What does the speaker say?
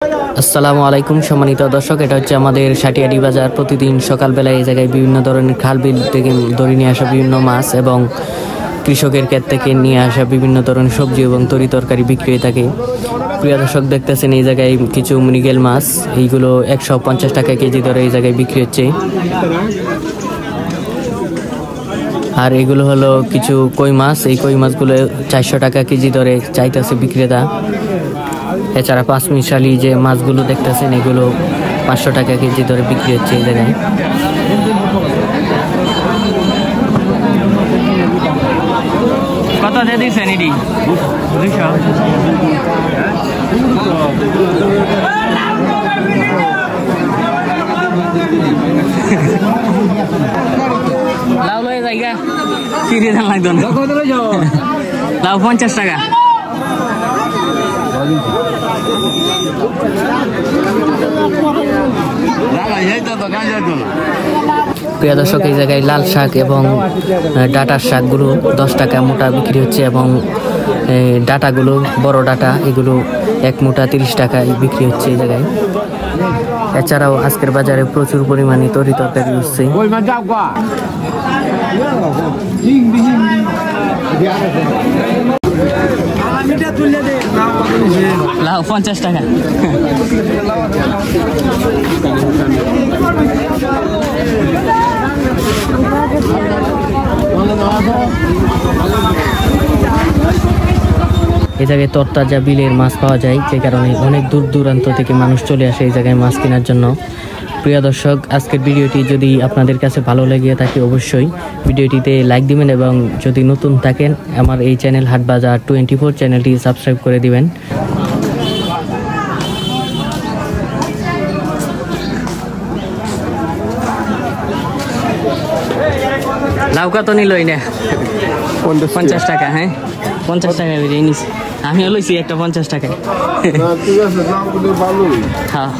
আসসালামু আলাইকুম সম্মানিত দর্শক, এটা হচ্ছে আমাদের সাটিয়ারি বাজার। প্রতিদিন সকালবেলা এই জায়গায় বিভিন্ন ধরনের খাল বিল থেকে ধরে নিয়ে আসা বিভিন্ন মাছ এবং কৃষকের ক্ষেত থেকে নিয়ে আসা বিভিন্ন ধরনের সবজি এবং তরি তরকারি বিক্রি হয়ে থাকে। প্রিয় দর্শক, দেখতেছেন এই জায়গায় কিছু মৃগেল মাছ, এইগুলো 150 টাকা কেজি ধরে এই জায়গায় বিক্রি হচ্ছে। আর এগুলো হলো কিছু কই মাছ, এই কই মাছগুলো 400 টাকা কেজি ধরে চাইতেছে বিক্রেতা। এছাড়া পাঁচমিশালি যে মাছগুলো দেখতেছেন এগুলো 500 টাকা কেজি ধরে বিক্রি হচ্ছে এই জায়গায়। কত দিয়ে দিচ্ছেন এটি? 200। লাউ লয়ে জায়গা ফিরে দেন লাগতো না। লাউ 50 টাকা। প্রিয় দর্শক, এই জায়গায় লাল শাক এবং ডাটার শাকগুলো 10 টাকা মোটা বিক্রি হচ্ছে এবং ডাটাগুলো বড় ডাটা এগুলো 1 মোটা 30 টাকায় বিক্রি হচ্ছে এই জায়গায়। এছাড়াও আজকের বাজারে প্রচুর পরিমাণে তরি তরকারি হচ্ছে। লাউ 50 টাকা। এই জায়গায় তরতাজা বিলের মাছ পাওয়া যায়, যে কারণে অনেক দূর দূরান্ত থেকে মানুষ চলে আসে এই জায়গায় মাছ কেনার জন্য। প্রিয় দর্শক, আজকের ভিডিওটি যদি আপনাদের কাছে ভালো লেগে থাকে অবশ্যই ভিডিওটিতে লাইক দিবেন এবং যদি নতুন থাকেন আমার এই চ্যানেল হাটবাজার 24 চ্যানেলটি সাবস্ক্রাইব করে দিবেন। লাউ কত নিল? না 50 টাকা। হ্যাঁ 50 টাকা বেরিয়ে নিস। আমি লইছি একটা 50 টাকা। হ্যাঁ